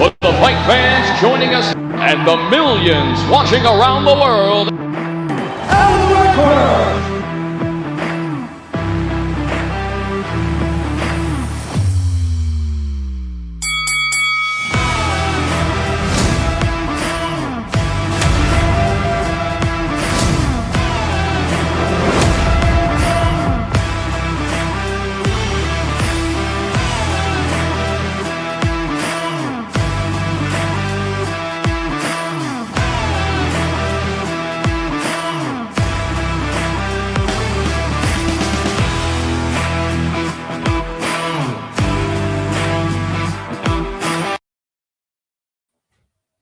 For the fight fans joining us and the millions watching around the world. Out of the Red Korner.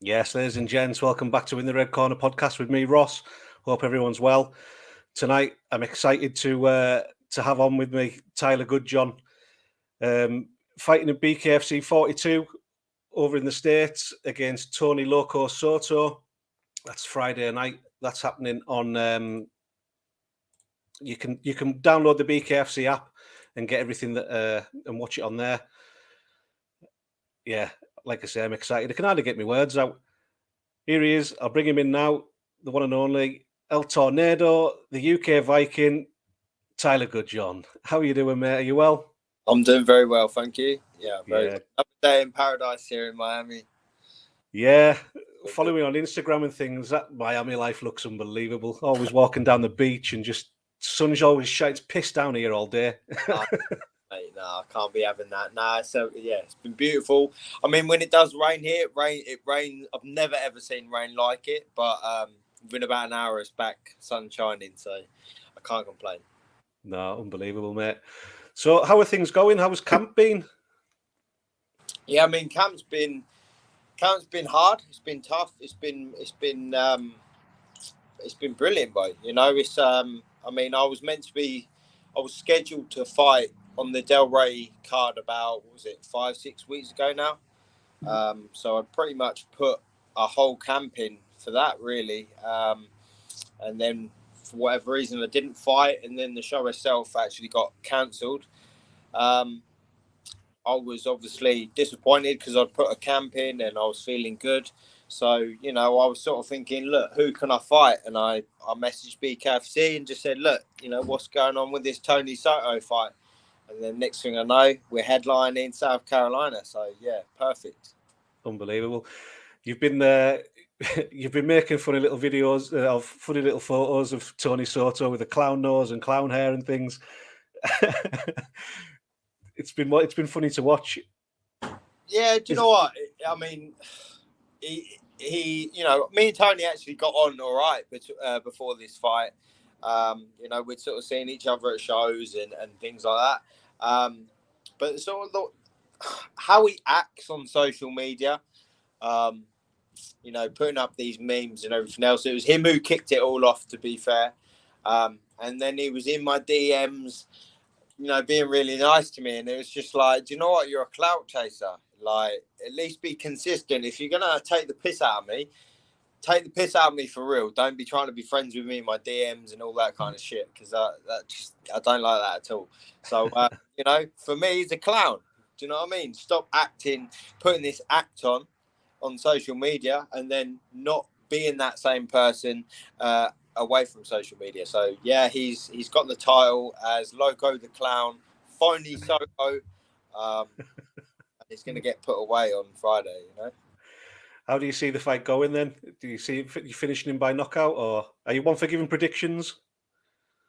Yes, ladies and gents, welcome back to In the Red Korner podcast with me, Ross. Hope everyone's well. Tonight, I'm excited to have on with me Tyler Goodjohn, fighting in BKFC 42 over in the States against Tony Loco Soto. That's Friday night. That's happening on. You can download the BKFC app and get everything that and watch it on there. Yeah, like I say, I'm excited. I can hardly get my words out. Here he is. I'll bring him in now. The one and only El Tornado, the UK Viking, Tyler Goodjohn. How are you doing, mate? Are you well? I'm doing very well, thank you. Yeah, very well. Another day in paradise here in Miami. Yeah, following on Instagram and things, that Miami life looks unbelievable. Always walking down the beach and just sun's always shining. It's pissed down here all day. Mate, no, I can't be having that. Nah, so yeah, it's been beautiful. I mean, when it does rain here, it rains. I've never ever seen rain like it, but within about an hour, it's back, sun shining, so I can't complain. No, unbelievable, mate. So, how are things going? How has camp been? Yeah, I mean, camp's been hard. It's been tough. It's been brilliant, boy. You know, it's I mean, I was scheduled to fight on the Del Rey card about, 5-6 weeks ago now. So I pretty much put a whole camp in for that, really. And then for whatever reason, I didn't fight. And then the show itself actually got cancelled. I was obviously disappointed because I'd put a camp in and I was feeling good. So, you know, I was sort of thinking, look, who can I fight? And I messaged BKFC and just said, look, you know, what's going on with this Tony Soto fight? And then next thing I know, we're headlining in South Carolina. So, yeah, perfect. Unbelievable. You've been making funny little videos of funny little photos of Tony Soto with a clown nose and clown hair and things. It's been funny to watch. Yeah, do you know what? I mean, he you know, me and Tony actually got on all right before this fight. You know, we'd sort of seen each other at shows and things like that. But sort of how he acts on social media, you know, putting up these memes and everything else. It was him who kicked it all off, to be fair. And then he was in my DMs, you know, being really nice to me. And it was just like, do you know what? You're a clout chaser. Like, at least be consistent. If you're going to take the piss out of me, take the piss out of me for real. Don't be trying to be friends with me in my DMs and all that kind of shit, because I don't like that at all. So, you know, for me, he's a clown. Do you know what I mean? Stop acting, putting this act on social media, and then not being that same person away from social media. So, yeah, he's got the title as Loco the Clown, phony Soto. He's going to get put away on Friday, you know? How do you see the fight going then? Do you see you finishing him by knockout, or are you one for giving predictions?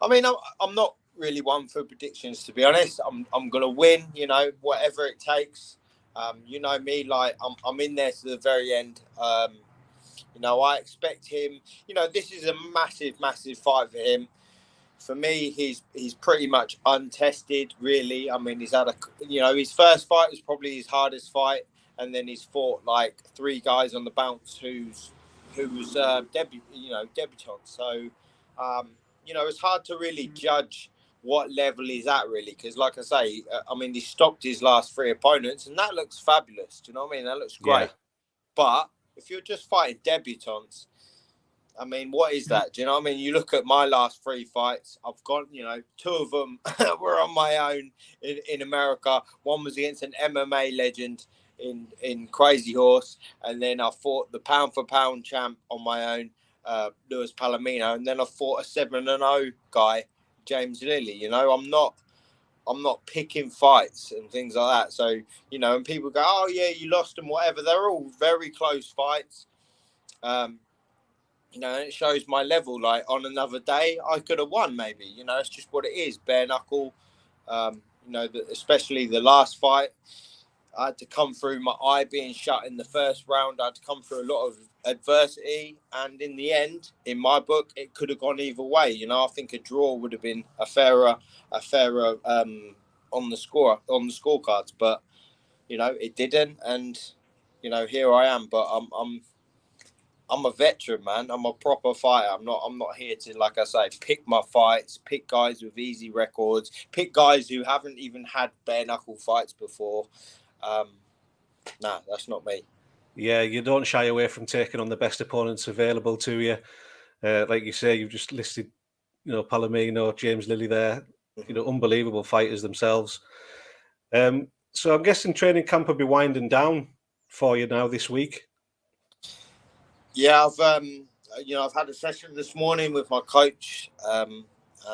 I mean, I'm not really one for predictions, to be honest. I'm going to win, you know, whatever it takes. You know me, like I'm in there to the very end. You know, I expect him. You know, this is a massive, massive fight for him. For me, he's pretty much untested, really. I mean, he's had his first fight was probably his hardest fight. And then he's fought like 3 guys on the bounce who's debutant. So, you know, it's hard to really judge what level he's at, really, because like I say, I mean, he stopped his last 3 opponents, and that looks fabulous. Do you know what I mean? That looks great. Yeah. But if you're just fighting debutants, I mean, what is that? Do you know what I mean? You look at my last 3 fights. I've got, you know, 2 of them were on my own in America. One was against an MMA legend in Crazy Horse, and then I fought the pound for pound champ on my own, Lewis Palomino, and then I fought a 7-0 guy, James Lilly. You know, I'm not picking fights and things like that. So, you know, and people go, oh yeah, you lost and whatever. They're all very close fights. You know, and it shows my level. Like on another day, I could have won maybe. You know, it's just what it is. Bare knuckle. You know, especially the last fight, I had to come through my eye being shut in the first round. I had to come through a lot of adversity, and in the end, in my book, it could have gone either way. You know, I think a draw would have been a fairer on the scorecards, but you know, it didn't, and you know, here I am. But I'm a veteran, man. I'm a proper fighter. I'm not here to, like I say, pick my fights, pick guys with easy records, pick guys who haven't even had bare knuckle fights before. Nah, that's not me. Yeah, you don't shy away from taking on the best opponents available to you. Like you say, you've just listed, you know, Palomino, James Lilly there, you know, unbelievable fighters themselves. So I'm guessing training camp will be winding down for you now this week. Yeah, I've had a session this morning with my coach, and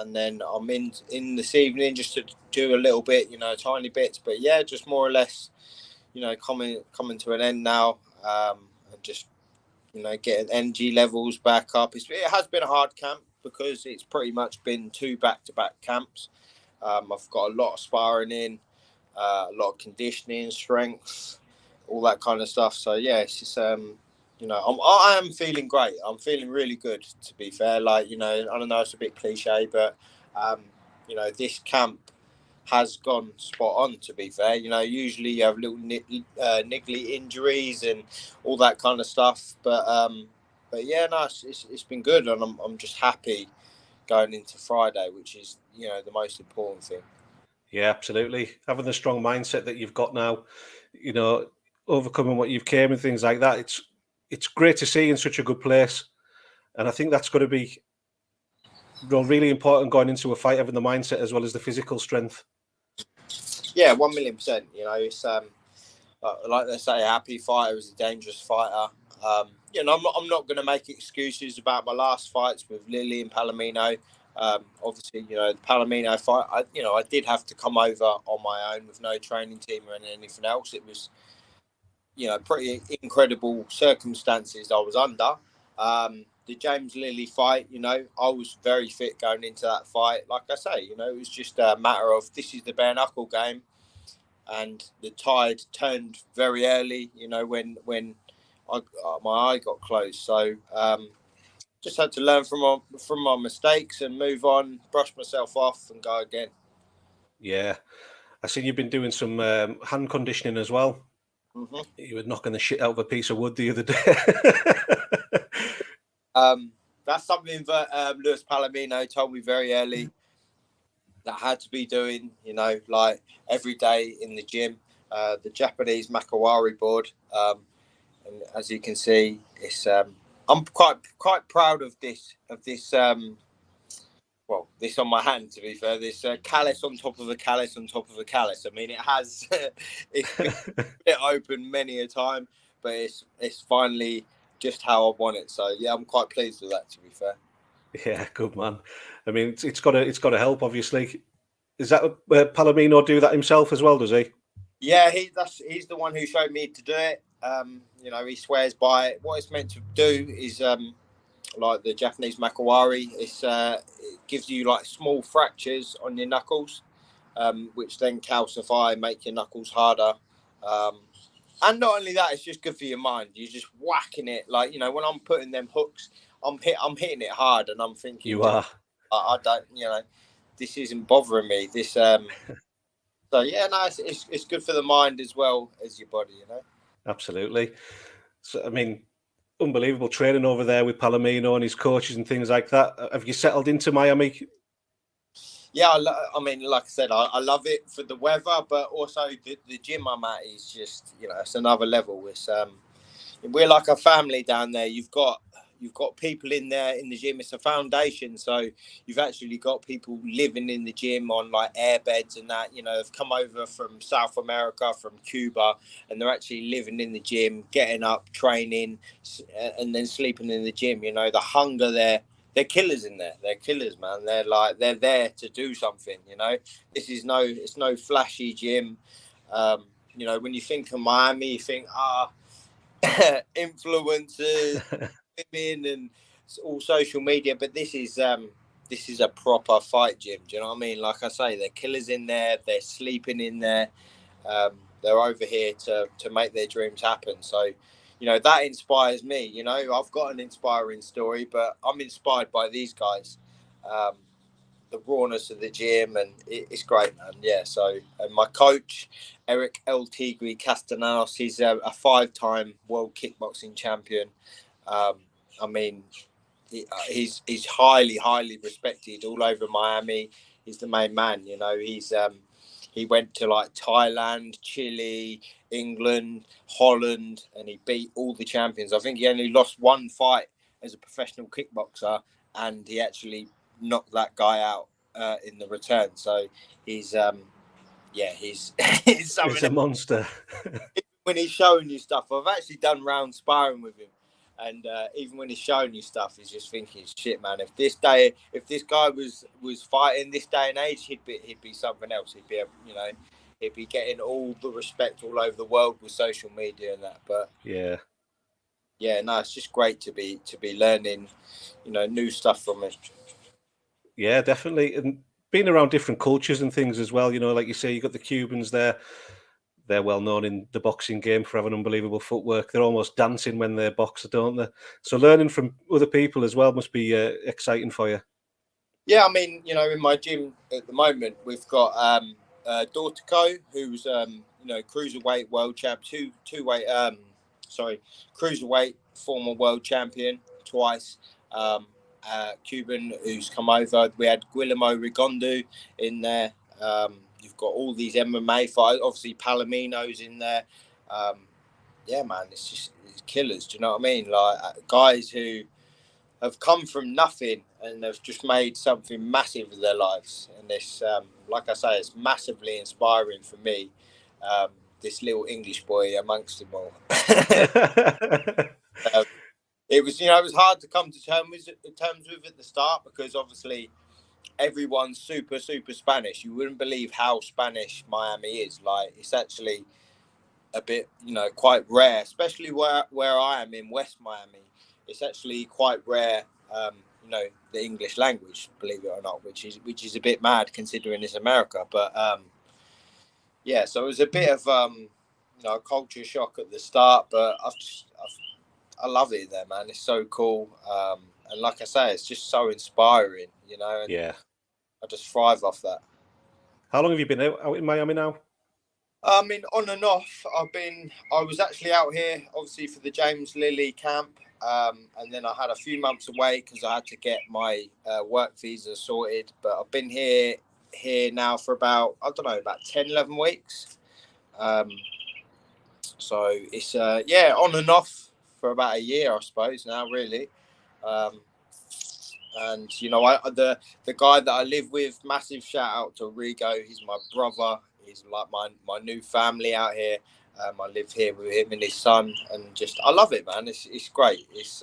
then I'm in this evening just to do a little bit, you know, tiny bits, but yeah, just more or less, you know, coming to an end now, and just, you know, getting energy levels back up. It has been a hard camp because it's pretty much been 2 back-to-back camps. I've got a lot of sparring in, a lot of conditioning, strength, all that kind of stuff. So yeah, it's just you know, I am feeling great. I'm feeling really good, to be fair. Like, you know, I don't know, it's a bit cliche, but you know, this camp has gone spot on, to be fair. You know, usually you have little niggly injuries and all that kind of stuff, but yeah, no, it's been good, and I'm just happy going into Friday, which is, you know, the most important thing. Yeah, absolutely. Having the strong mindset that you've got now, you know, overcoming what you've came and things like that. It's great to see in such a good place, and I think that's going to be, you know, really important going into a fight, having the mindset as well as the physical strength. Yeah, 1,000,000%. You know, it's like they say, a happy fighter is a dangerous fighter. You know, I'm not going to make excuses about my last fights with Lilly and Palomino. Obviously, you know, the Palomino fight, I did have to come over on my own with no training team or anything else. It was, you know, pretty incredible circumstances I was under. The James Lilly fight, you know, I was very fit going into that fight. Like I say, you know, it was just a matter of, this is the bare knuckle game, and the tide turned very early, you know, when my eye got closed. So just had to learn from my mistakes and move on, brush myself off, and go again. Yeah, I see you've been doing some hand conditioning as well. Mm-hmm. You were knocking the shit out of a piece of wood the other day. That's something that Lewis Palomino told me very early that I had to be doing, you know, like every day in the gym. The Japanese Makawari board, and as you can see, it's I'm quite proud of this this on my hand, to be fair, this callus on top of a callus on top of a callus. I mean, it has it's been open many a time, but it's finally just how I want it. So yeah, I'm quite pleased with that, to be fair. Yeah, good man. I mean, it's got to help, obviously. Is that Palomino do that himself as well? Does he? Yeah, he's the one who showed me to do it. You know, he swears by it. What it's meant to do is like the Japanese Makawari, it gives you like small fractures on your knuckles, which then calcify, make your knuckles harder. And not only that, it's just good for your mind. You're just whacking it. Like, you know, when I'm putting them hooks, I'm hitting it hard, and I'm thinking, You are. I don't, you know, this isn't bothering me. This, so yeah, no, it's good for the mind as well as your body, you know. Absolutely. So, I mean, unbelievable training over there with Palomino and his coaches and things like that. Have you settled into Miami? Yeah, I mean, like I said, I love it for the weather, but also the gym I'm at is just, you know, it's another level. It's we're like a family down there. You've got you've got people in there in the gym. It's a foundation, so you've actually got people living in the gym on like air beds and that. You know, they've come over from South America, from Cuba, and they're actually living in the gym, getting up, training, and then sleeping in the gym. You know, the hunger there. They're killers in there. They're killers, man. They're there to do something. You know, it's no flashy gym. You know, when you think of Miami, you think influencers, women, and all social media. But this is a proper fight gym. Do you know what I mean? Like I say, they're killers in there. They're sleeping in there. They're over here to make their dreams happen. So, you know, that inspires me. You know, I've got an inspiring story, but I'm inspired by these guys. The rawness of the gym, and it's great, man. Yeah. So, and my coach, Eric El Tigre Castellanos, he's a 5-time world kickboxing champion. I mean, he's highly respected all over Miami. He's the main man. You know, he went to like Thailand, Chile, England, Holland, and he beat all the champions. I think he only lost one fight as a professional kickboxer, and he actually knocked that guy out in the return. So he's he's He's a monster. when he's showing you stuff. I've actually done round sparring with him, and even when he's showing you stuff, he's just thinking, shit, man, if this guy was fighting this day and age, he'd be something else. He'd be getting all the respect all over the world with social media and that. But yeah, no, it's just great to be learning, you know, new stuff from him. Yeah, definitely. And being around different cultures and things as well, you know, like you say, you got the Cubans there. They're well known in the boxing game for having unbelievable footwork. They're almost dancing when they're boxer, don't they? So learning from other people as well must be exciting for you. Yeah, I mean, you know, in my gym at the moment, we've got Dortico, who's cruiserweight world champ, cruiserweight former world champion twice. Cuban who's come over. We had Guillermo Rigondu in there. You've got all these MMA fighters. Obviously, Palomino's in there. Yeah, man, it's killers. Do you know what I mean? Like guys who have come from nothing and have just made something massive of their lives. And this, like I say, it's massively inspiring for me. This little English boy amongst them all. It was hard to come to terms with at the start, because obviously everyone's super Spanish. You wouldn't believe how Spanish Miami is. Like, it's actually a bit, you know, quite rare, especially where I am in West Miami. It's actually quite rare, you know, the English language, believe it or not, which is a bit mad considering it's America. But yeah, so it was a bit of a culture shock at the start, but I love it there, man. It's so cool. And like I say, it's just so inspiring, you know. And yeah. I just thrive off that. How long have you been out in Miami now? I mean, on and off. I was actually out here, obviously, for the James Lilly camp. And then I had a few months away because I had to get my work visa sorted. But I've been here now for about 10, 11 weeks. So it's, on and off for about a year, I suppose, now, really. And, you know, the guy that I live with, massive shout out to Rigo. He's my brother. He's like my new family out here. I live here with him and his son, and just I love it, man. It's great. It's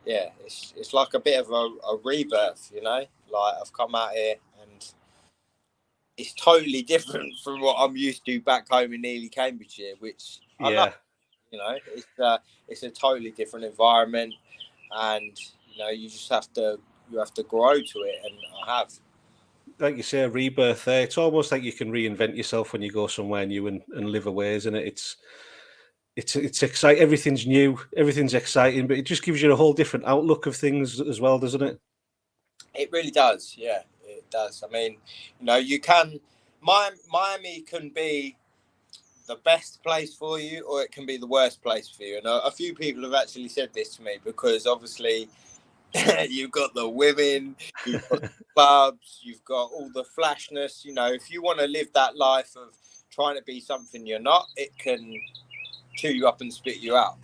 it's like a bit of a rebirth, you know. Like, I've come out here and it's totally different from what I'm used to back home in Ely, Cambridgeshire, which I love. You know, it's a totally different environment, and you know, you just have to grow to it, and I have. Like you say, a rebirth there. It's almost like you can reinvent yourself when you go somewhere new and live away, isn't it? It's exciting. Everything's new, everything's exciting, but it just gives you a whole different outlook of things as well, doesn't it? It really does. Yeah, it does. I mean, you know, Miami can be the best place for you, or it can be the worst place for you. And a few people have actually said this to me, because obviously you've got the women, you've got the clubs, you've got all the flashness. You know, if you want to live that life of trying to be something you're not, it can chew you up and spit you out.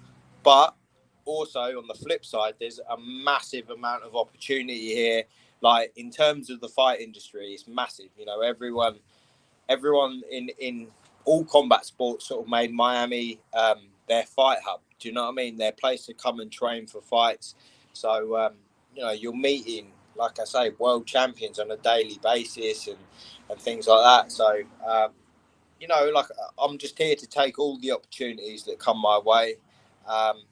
But also on the flip side, there's a massive amount of opportunity here. Like in terms of the fight industry, it's massive. You know, everyone in all combat sports sort of made Miami their fight hub. Do you know what I mean? Their place to come and train for fights. So, you know, you're meeting, like I say, world champions on a daily basis and things like that. So, you know, like I'm just here to take all the opportunities that come my way.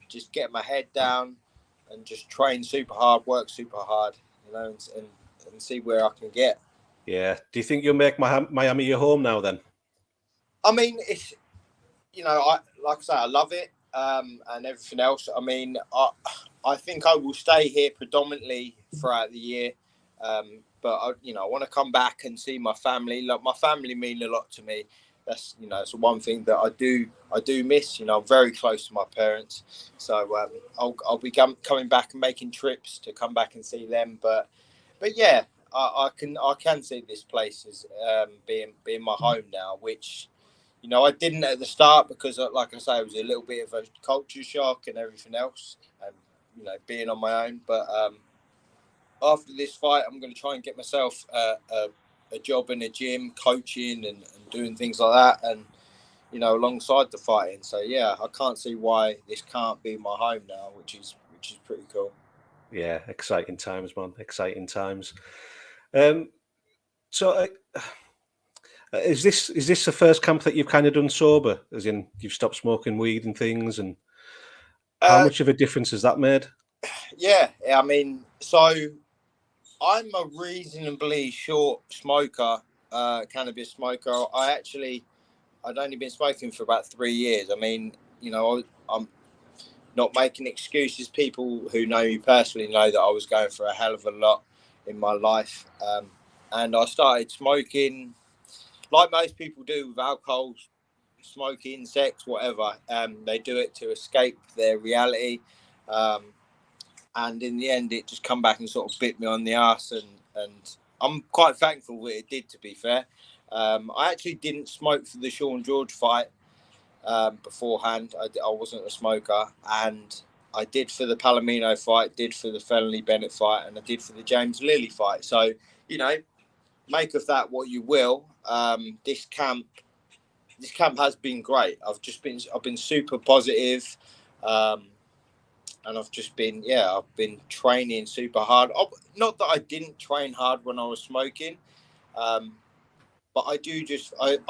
Just get my head down and just train super hard, work super hard, you know, and see where I can get. Yeah. Do you think you'll make Miami your home now then? I mean, it's, you know, like I say, I love it and everything else. I mean, I think I will stay here predominantly throughout the year. But, you know, I want to come back and see my family. Like, my family mean a lot to me. That's, you know, it's one thing that I do miss. You know, I'm very close to my parents. So I'll be coming back and making trips to come back and see them. But yeah, I can see this place as being my home now, which, you know, I didn't at the start because, like I say, it was a little bit of a culture shock and everything else, and, you know, being on my own. But after this fight, I'm going to try and get myself a job in a gym, coaching and doing things like that, and, you know, alongside the fighting. So yeah, I can't see why this can't be my home now, which is pretty cool. Yeah, exciting times, man. Exciting times. So, is this the first camp that you've kind of done sober, as in you've stopped smoking weed and things? And how much of a difference has that made? Yeah, I mean, so I'm a reasonably short smoker, cannabis smoker. I'd only been smoking for about 3 years. I mean, you know, I'm not making excuses. People who know me personally know that I was going for a hell of a lot in my life. And I started smoking like most people do with alcohol, smoking, sex, whatever. They do it to escape their reality. And in the end, it just come back and sort of bit me on the ass. And I'm quite thankful that it did, to be fair. I actually didn't smoke for the Sean George fight beforehand. I wasn't a smoker. And I did for the Palomino fight, did for the Felony Bennett fight, and I did for the James Lilly fight. So, you know, make of that what you will. This camp has been great. I've been super positive. And I've just been, I've been training super hard. Not that I didn't train hard when I was smoking, but I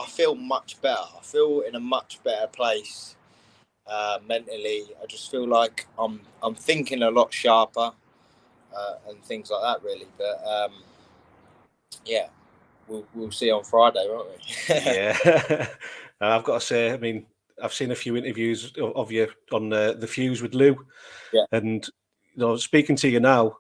feel much better. I feel in a much better place mentally. I just feel like I'm thinking a lot sharper and things like that, really. But yeah, we'll see on Friday, won't we? Yeah, I've got to say, I mean, I've seen a few interviews of you on the Fuse with Lou, and, you know, speaking to you now,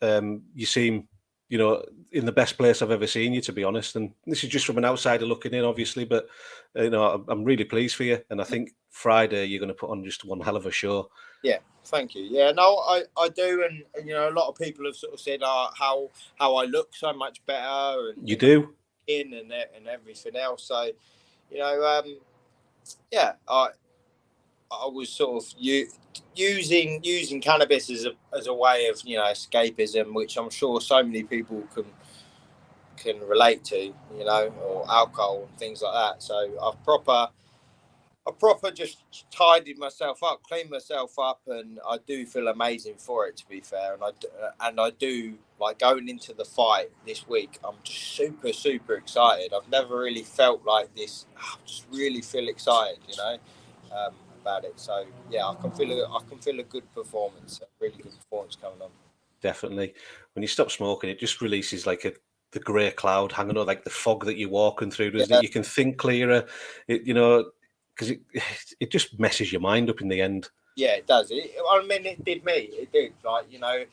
you seem, you know, in the best place I've ever seen you, to be honest. And this is just from an outsider looking in, obviously, but, you know, I'm really pleased for you, and I think Friday you're going to put on just one hell of a show. Yeah, thank you. Yeah, no, I do, and you know, a lot of people have sort of said how I look so much better, and You do, and everything else. So, you know, yeah, I was sort of using cannabis as a way of, you know, escapism, which I'm sure so many people can relate to, you know, or alcohol and things like that. So I proper just tidied myself up, cleaned myself up, and I do feel amazing for it, to be fair. And I do, like, going into the fight this week, I'm just super excited. I've never really felt like this. I just really feel excited, you know, about it. So yeah, I can feel a good performance, a really good performance coming on. definitely. When you stop smoking, it just releases like the grey cloud hanging over, like the fog that you're walking through, doesn't it? You can think clearer, you know, because it just messes your mind up in the end. Yeah, it does. I mean, it did me. It did. Like, you know,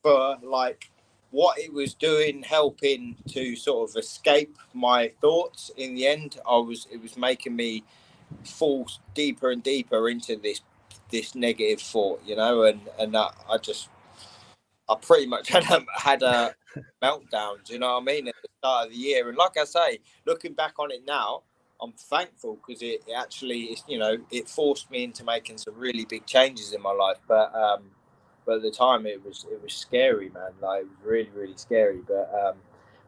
for like what it was doing, helping to sort of escape my thoughts. In the end, it was making me fall deeper and deeper into this negative thought, you know, and I pretty much had a meltdown. Do you know what I mean? At the start of the year, and like I say, looking back on it now, I'm thankful because it actually is, it forced me into making some really big changes in my life. But at the time it was scary, man. Like, it was really, really scary. But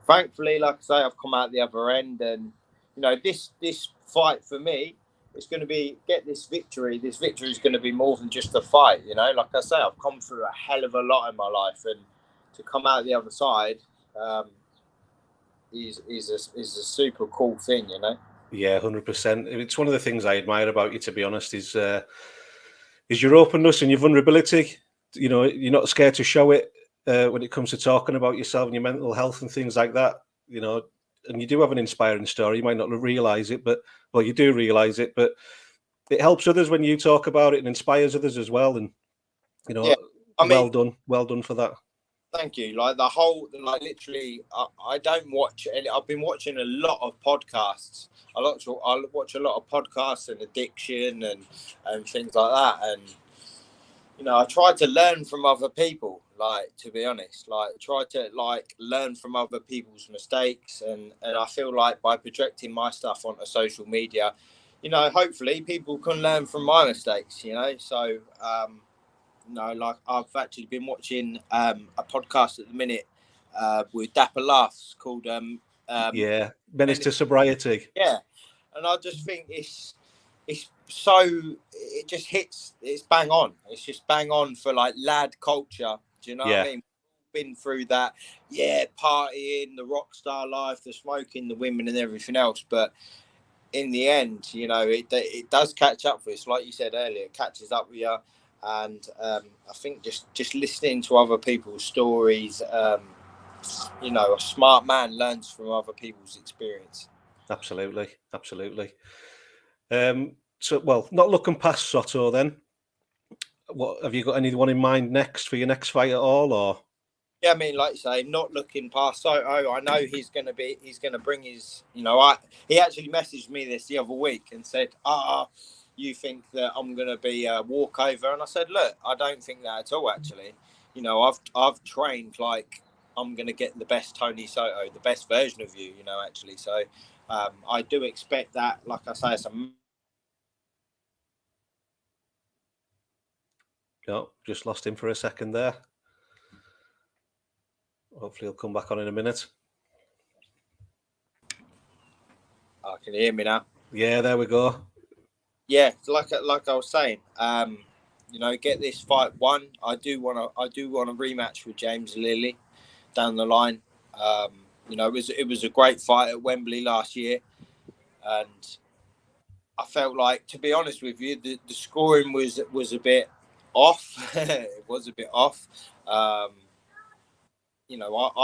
thankfully, like I say, I've come out the other end, and this fight for me, it's going to be get this victory. This victory is going to be more than just a fight. Like I say, I've come through a hell of a lot in my life, and to come out the other side is a super cool thing. Yeah, 100%. It's one of the things I admire about you, to be honest, is your openness and your vulnerability. You're not scared to show it when it comes to talking about yourself and your mental health and things like that. And you do have an inspiring story. You might not realize it, well, you do realize it, but it helps others when you talk about it and inspires others as well. And Yeah, well done for that. Thank you. Like literally, I don't watch any. I've been watching a lot of podcasts. I watch a lot of podcasts and addiction and things like that. And I try to learn from other people. Like, to be honest, try to learn from other people's mistakes. And I feel like by projecting my stuff onto social media, hopefully people can learn from my mistakes. So. I've actually been watching a podcast at the minute with Dapper Laughs called Menace to Sobriety. Yeah, and I just think it's so, it just hits, it's bang on. It's just bang on for lad culture. Do you know what I mean? Been through that, partying, the rock star life, the smoking, the women, and everything else, but in the end, it does catch up with us. Like you said earlier, it catches up with you. And I think just listening to other people's stories, a smart man learns from other people's experience. Absolutely. So, not looking past Soto then, what have you got anyone in mind next for your next fight at all, or? Yeah, I mean, like you say, not looking past Soto. I know he's going to bring his, he actually messaged me this the other week and said, you think that I'm going to be a walkover? And I said, look, I don't think that at all, actually. I've trained like I'm going to get the best Tony Soto, the best version of you, actually. So I do expect that, like I say, No, just lost him for a second there. Hopefully he'll come back on in a minute. Can you hear me now? Yeah, there we go. Yeah, like I was saying, get this fight won. I do want a rematch with James Lilly down the line. It was a great fight at Wembley last year, and I felt like, to be honest with you, the scoring was a bit off. It was a bit off. I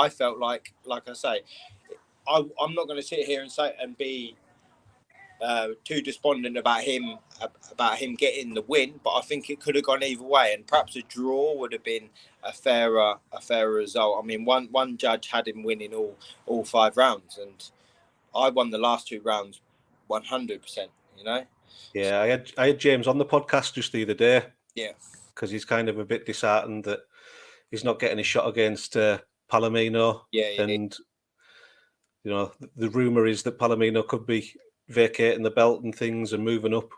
felt like I say, I'm not going to sit here and say and be too despondent about him getting the win, but I think it could have gone either way, and perhaps a draw would have been a fairer result. I mean, one judge had him winning all 5 rounds, and I won the last 2 rounds 100%. Yeah, I had James on the podcast just the other day. Yeah, because he's kind of a bit disheartened that he's not getting a shot against Palomino. Yeah. And the rumor is that Palomino could be vacating the belt and things and moving up.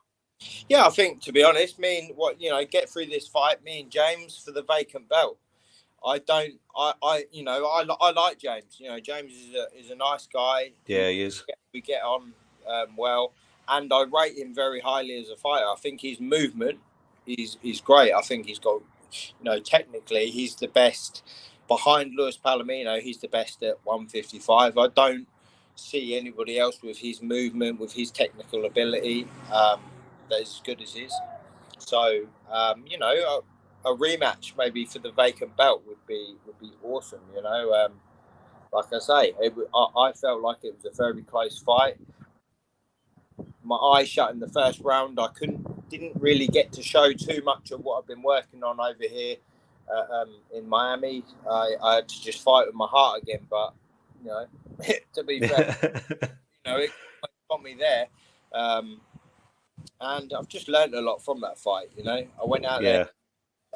Yeah, I think, to be honest, get through this fight, me and James for the vacant belt. I like James. James is a nice guy. Yeah, he is. We get on well, and I rate him very highly as a fighter. I think his movement is great. I think he's got, technically he's the best behind Luis Palomino. He's the best at 155. I don't see anybody else with his movement, with his technical ability, that is as good as his. So, a rematch maybe for the vacant belt would be awesome. Like I say, I felt like it was a very close fight. My eyes shut in the first round. I didn't really get to show too much of what I've been working on over here in Miami. I had to just fight with my heart again, but to be fair, it got me there. And I've just learned a lot from that fight. I went out there.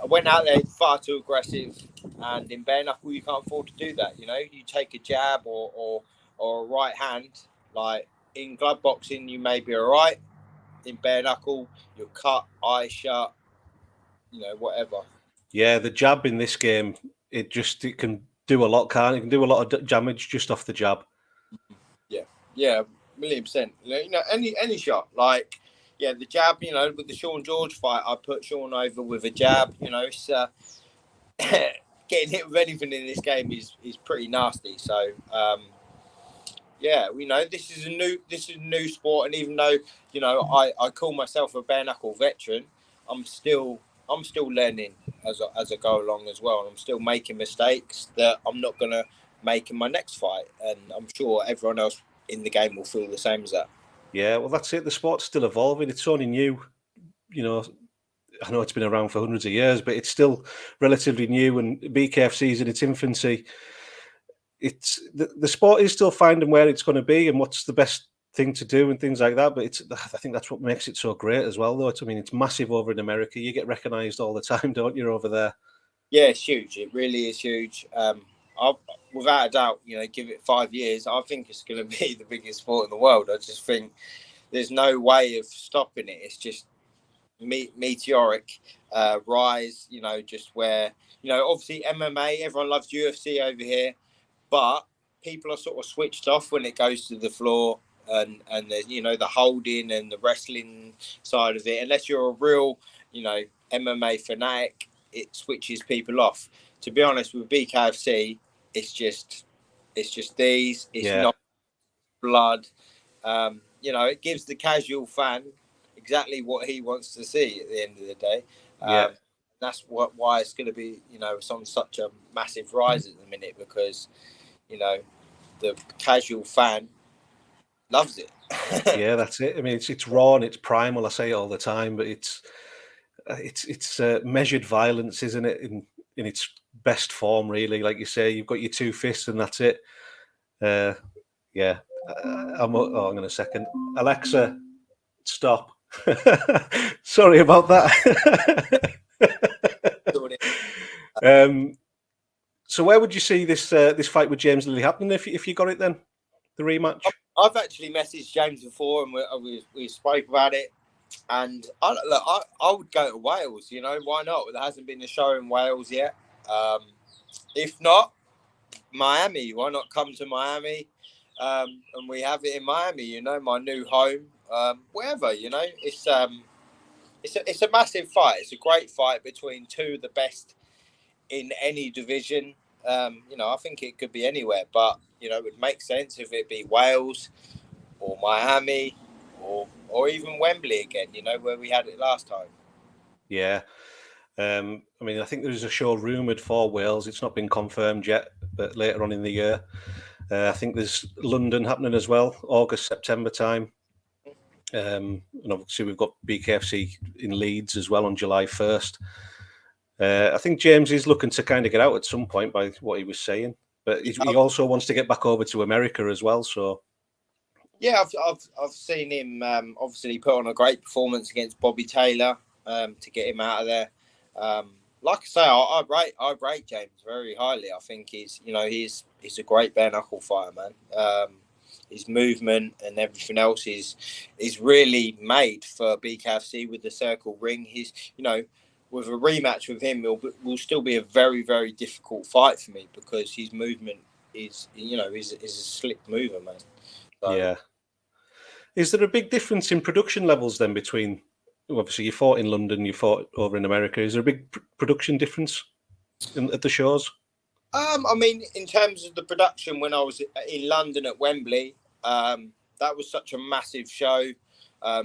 I went out there far too aggressive, and in bare knuckle, you can't afford to do that. You take a jab or a right hand, in glove boxing, you may be all right. In bare knuckle, you're cut, eye shut, whatever. Yeah, the jab in this game, it can do a lot, can't it? It can do a lot of damage just off the jab. Yeah, 1,000,000%. Any shot, like, the jab. With the Sean George fight, I put Sean over with a jab. It's getting hit with anything in this game is pretty nasty. So, this is a new sport, and even though I call myself a bare knuckle veteran, I'm still learning as I go along as well, and I'm still making mistakes that I'm not gonna make in my next fight, and I'm sure everyone else in the game will feel the same as that. Yeah, well, that's it. The sport's still evolving. It's only new. I know it's been around for hundreds of years, but it's still relatively new, and BKFC is in its infancy. It's the sport is still finding where it's going to be and what's the best thing to do and things like that. But I think that's what makes it so great as well, though. It's massive over in America. You get recognised all the time, don't you, over there? Yeah, it's huge. It really is huge. Without a doubt, give it 5 years, I think it's going to be the biggest sport in the world. I just think there's no way of stopping it. It's just meteoric rise. Just where obviously MMA. Everyone loves UFC over here, but people are sort of switched off when it goes to the floor and there's the holding and the wrestling side of it. Unless you're a real MMA fanatic, it switches people off. To be honest, with BKFC, it's just these. It's not blood. It gives the casual fan exactly what he wants to see at the end of the day. That's why it's going to be on such a massive rise at the minute, because the casual fan loves it. Yeah, that's it. I mean, it's raw and it's primal. I say it all the time, but it's measured violence, isn't it? In its best form, really. Like you say, you've got your two fists and that's it. Hang on a second. Alexa, stop. Sorry about that. So where would you see this fight with James Lilly happening if you got it then? The rematch? I've actually messaged James before and we spoke about it. And I would go to Wales, why not? There hasn't been a show in Wales yet. If not, Miami. Why not come to Miami? And we have it in Miami, my new home. Wherever, it's a massive fight. It's a great fight between two of the best in any division. I think it could be anywhere, but it would make sense if it be Wales or Miami or even Wembley again, where we had it last time. Yeah. I think there is a show rumoured for Wales. It's not been confirmed yet, but later on in the year. I think there's London happening as well, August, September time. And obviously we've got BKFC in Leeds as well on July 1st. I think James is looking to kind of get out at some point by what he was saying, but he also wants to get back over to America as well. So yeah, I've seen him obviously put on a great performance against Bobby Taylor to get him out of there. Like I say, I rate James very highly. I think he's a great bare knuckle fighter, man. His movement and everything else is really made for BKFC with the circle ring. He's with a rematch with him, will still be a very, very difficult fight for me, because his movement is a slick mover, man. So, yeah. Is there a big difference in production levels then between, obviously you fought in London, you fought over in America. Is there a big production difference at the shows? In terms of the production, when I was in London at Wembley, that was such a massive show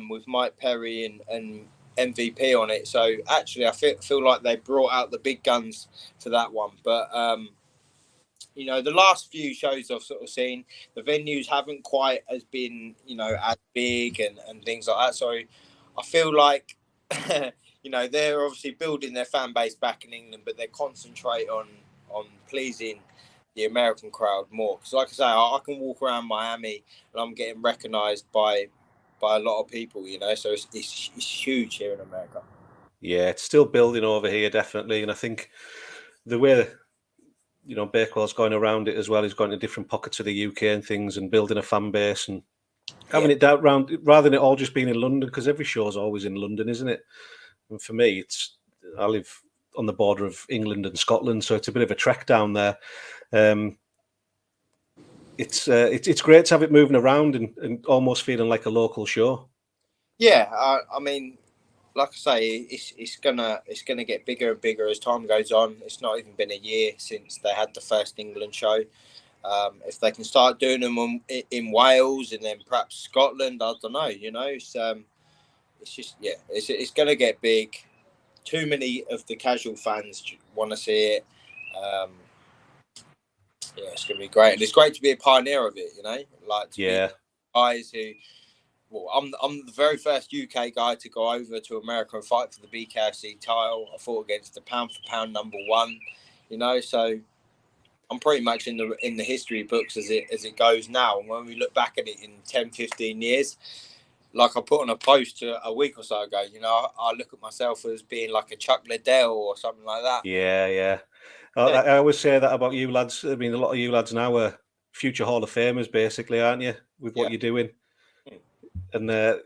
with Mike Perry and MVP on it. So actually, I feel like they brought out the big guns for that one. But the last few shows I've sort of seen, the venues haven't quite as been as big and things like that. So I feel like they're obviously building their fan base back in England, but they concentrate on pleasing the American crowd more. Because like I say, I can walk around Miami and I'm getting recognised by a lot of people, so it's huge here in America. Yeah, it's still building over here, definitely. And I think the way, Bakewell's going around it as well, he's going to different pockets of the UK and things and building a fan base. And having it down round rather than it all just being in London, because every show's always in London, isn't it? And for me, I live on the border of England and Scotland, so it's a bit of a trek down there. It's great to have it moving around and almost feeling like a local show. Yeah, I mean, like I say, it's gonna get bigger and bigger as time goes on. It's not even been a year since they had the first England show. If they can start doing them in Wales and then perhaps Scotland, I don't know. It's just it's gonna get big. Too many of the casual fans want to see it. It's gonna be great, and it's great to be a pioneer of it. Like to be guys who. Well, I'm the very first UK guy to go over to America and fight for the BKFC title. I fought against the pound for pound #1, so I'm pretty much in the history books as it goes now. And when we look back at it in 10, 15 years, like I put on a post a week or so ago, I look at myself as being like a Chuck Liddell or something like that. Yeah. I always say that about you lads. I mean, a lot of you lads now are future Hall of Famers, basically, aren't you, with what you're doing? And, I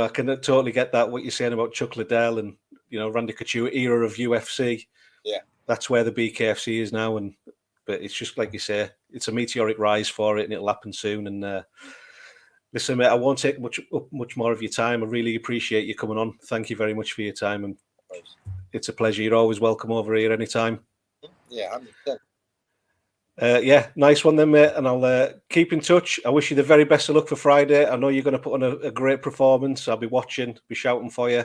can totally get that, what you're saying about Chuck Liddell and, Randy Couture era of UFC. Yeah. That's where the BKFC is now. But it's just like you say, it's a meteoric rise for it and it'll happen soon. And listen, mate, I won't take much more of your time. I really appreciate you coming on. Thank you very much for your time. And it's a pleasure. You're always welcome over here anytime. Yeah, 100%. Nice one then, mate, and I'll keep in touch. I wish you the very best of luck for Friday. I know you're going to put on a great performance. I'll be watching, be shouting for you.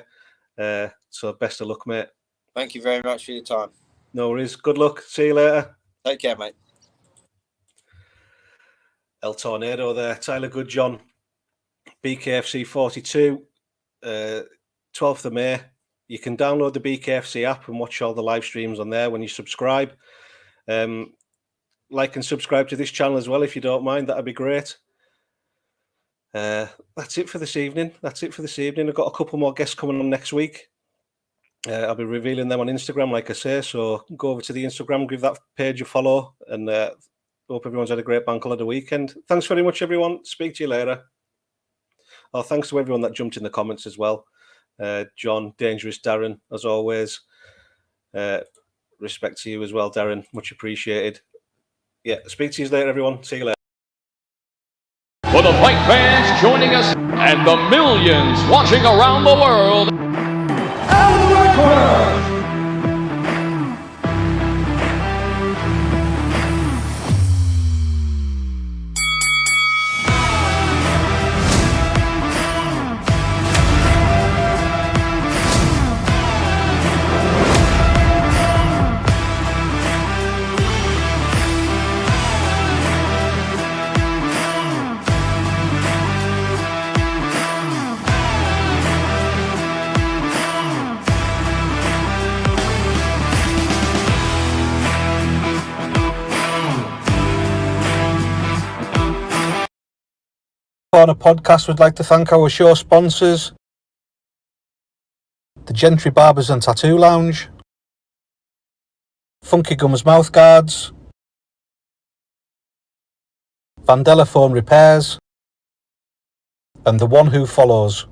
So best of luck, mate. Thank you very much for your time. No worries. Good luck. See you later. Take care, mate. El Tornado there. Tyler Goodjohn, BKFC 42, 12th of May. You can download the BKFC app and watch all the live streams on there when you subscribe. Like and subscribe to this channel as well if you don't mind. That'd be great. That's it for this evening. I've got a couple more guests coming on next week. I'll be revealing them on Instagram, like I say. So go over to the Instagram, give that page a follow, and hope everyone's had a great bank holiday weekend. Thanks very much, everyone. Speak to you later. Oh, thanks to everyone that jumped in the comments as well. John, Dangerous, Darren, as always. Respect to you as well, Darren. Much appreciated. Yeah, speak to you later, everyone. See you later. For the fight fans joining us and the millions watching around the world. Out of the Red Korner. On a podcast, would like to thank our show sponsors, the Gentry Barbers and Tattoo Lounge, Funky Gums Mouthguards, Vandella Phone Repairs, and The One Who Follows.